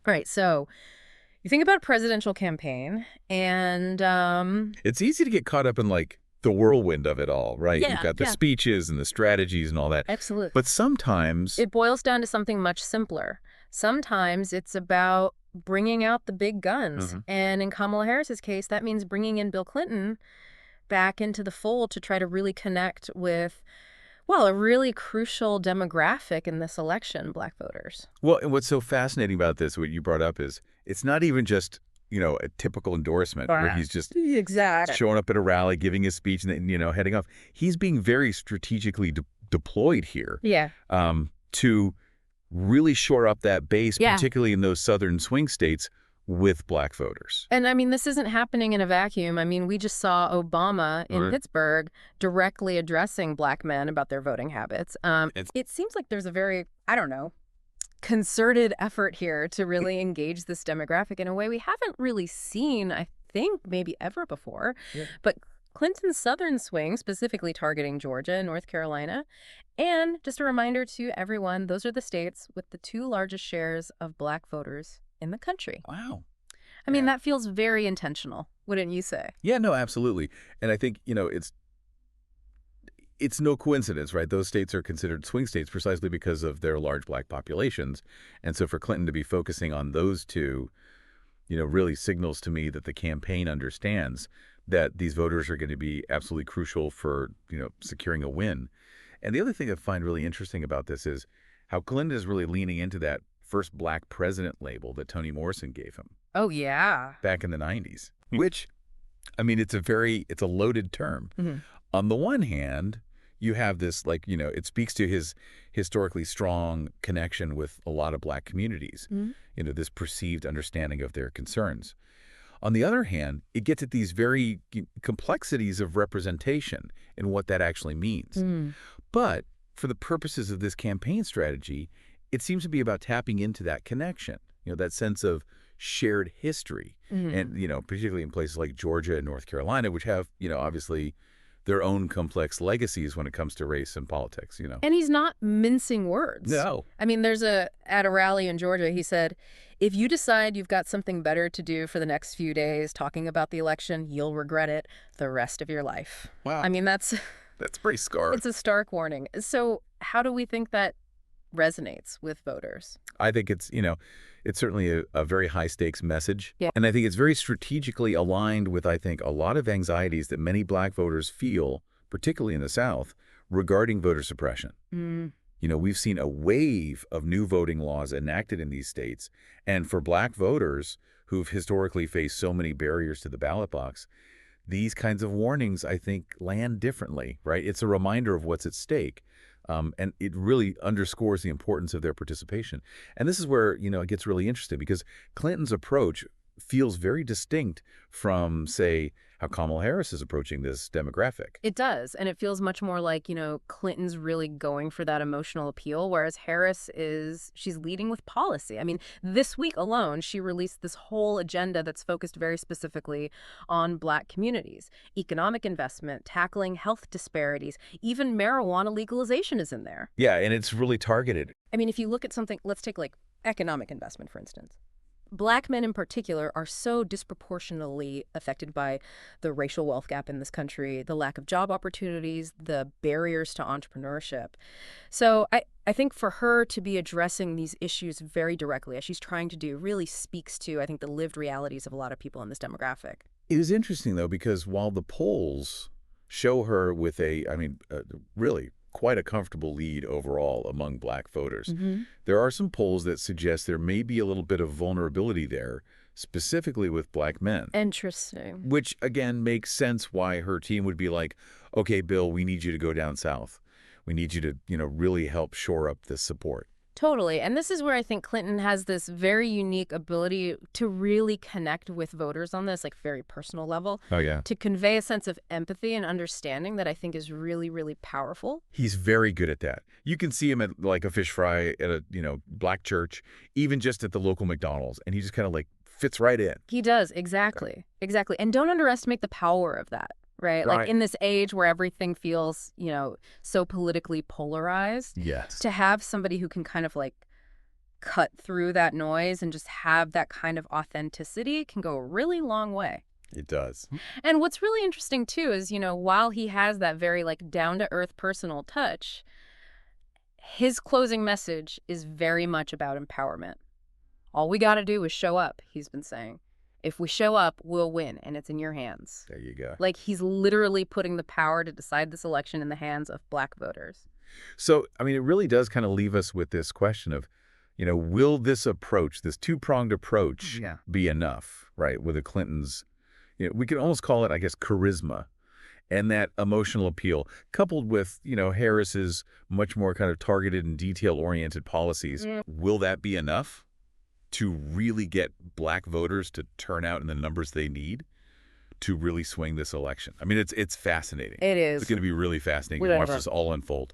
Right. So you think about a presidential campaign, and It's easy to get caught up in, like, the whirlwind of it all, right? You've yeah, got the yeah, speeches and the strategies and all that. absolutely. But sometimes, It boils down to something much simpler. Sometimes it's about bringing out the big guns. Mhm. And in Kamala Harris's case, that means bringing in Bill Clinton back into the fold to try to really connect with, well, a really crucial demographic in this election, Black voters. well, and what's so fascinating about this, what you brought up is, it's not even just, a typical endorsement where Right. he's just Exactly. showing up at a rally, giving his speech, and then, heading off. He's being very strategically deployed here, Yeah. to really shore up that base, Yeah. particularly in those southern swing states with Black voters. And I mean, this isn't happening in a vacuum. I mean, we just saw Obama in Right. Pittsburgh directly addressing Black men about their voting habits. It's It seems like there's a very, I don't know, concerted effort here to really engage this demographic in a way we haven't really seen, I think, maybe ever before. Yeah. But Clinton's southern swing, specifically targeting Georgia and North Carolina. And just a reminder to everyone, those are the states with the two largest shares of Black voters in the country. Wow. I mean, Yeah. that feels very intentional, wouldn't you say? Yeah, no, absolutely. And I think, it's no coincidence, right? Those states are considered swing states precisely because of their large Black populations. And so for Clinton to be focusing on those two, really signals to me that the campaign understands that these voters are going to be absolutely crucial for, securing a win. And the other thing I find really interesting about this is how Clinton is really leaning into that first Black president label that Toni Morrison gave him Oh, yeah. back in the 90s, which, I mean, it's a loaded term. Mhm. On the one hand, you have this, like, it speaks to his historically strong connection with a lot of Black communities, Mhm. this perceived understanding of their concerns. On the other hand, it gets at these very complexities of representation and what that actually means. Mm. But for the purposes of this campaign strategy, it seems to be about tapping into that connection, that sense of shared history. Mhm. And, particularly in places like Georgia and North Carolina, which have, obviously their own complex legacies when it comes to race and politics. And he's not mincing words. No. I mean, at a rally in Georgia, he said, if you decide you've got something better to do for the next few days talking about the election, you'll regret it the rest of your life. Wow. I mean, That's pretty scarred. it's a stark warning. So how do we think that resonates with voters? I think it's certainly a very high stakes message. Yeah. And I think it's very strategically aligned with, I think, a lot of anxieties that many Black voters feel, particularly in the South, regarding voter suppression. Mm. We've seen a wave of new voting laws enacted in these states. And for Black voters who've historically faced so many barriers to the ballot box, these kinds of warnings, I think, land differently, right? It's a reminder of what's at stake. And it really underscores the importance of their participation. And this is where, it gets really interesting because Clinton's approach feels very distinct from, say, how Kamala Harris is approaching this demographic. It does. And it feels much more like, Clinton's really going for that emotional appeal, whereas she's leading with policy. I mean, this week alone, she released this whole agenda that's focused very specifically on Black communities, economic investment, tackling health disparities, even marijuana legalization is in there. Yeah, and it's really targeted. I mean, if you look at something, let's take like economic investment, for instance. Black men in particular are so disproportionately affected by the racial wealth gap in this country, the lack of job opportunities, the barriers to entrepreneurship. So I think for her to be addressing these issues very directly, as she's trying to do, really speaks to, I think, the lived realities of a lot of people in this demographic. It is interesting, though, because while the polls show her with really quite a comfortable lead overall among Black voters, Mm-hmm. there are some polls that suggest there may be a little bit of vulnerability there, specifically with Black men, Interesting. which, again, makes sense why her team would be like, okay, Bill, we need you to go down south. We need you to, really help shore up this support. Totally. And this is where I think Clinton has this very unique ability to really connect with voters on this, like, very personal level, Oh, yeah. to convey a sense of empathy and understanding that I think is really, really powerful. He's very good at that. You can see him at, like, a fish fry at a, Black church, even just at the local McDonald's, and he just kind of, like, fits right in. He does. Exactly. Exactly. And don't underestimate the power of that, right? Like, Right. in this age where everything feels, so politically polarized, Yes. to have somebody who can kind of like cut through that noise and just have that kind of authenticity can go a really long way. It does. And what's really interesting, too, is, while he has that very, like, down-to-earth personal touch, his closing message is very much about empowerment. All we got to do is show up, he's been saying. If we show up, we'll win, and it's in your hands. There you go. Like, he's literally putting the power to decide this election in the hands of Black voters. So, I mean, it really does kind of leave us with this question of, will this approach, this two-pronged approach, be enough, right, with the Clintons? We could almost call it, I guess, charisma and that emotional appeal, coupled with, Harris's much more kind of targeted and detail-oriented policies. Will that be enough to really get Black voters to turn out in the numbers they need to really swing this election? I mean, it's fascinating. It is. It's going to be really fascinating to watch this all unfold.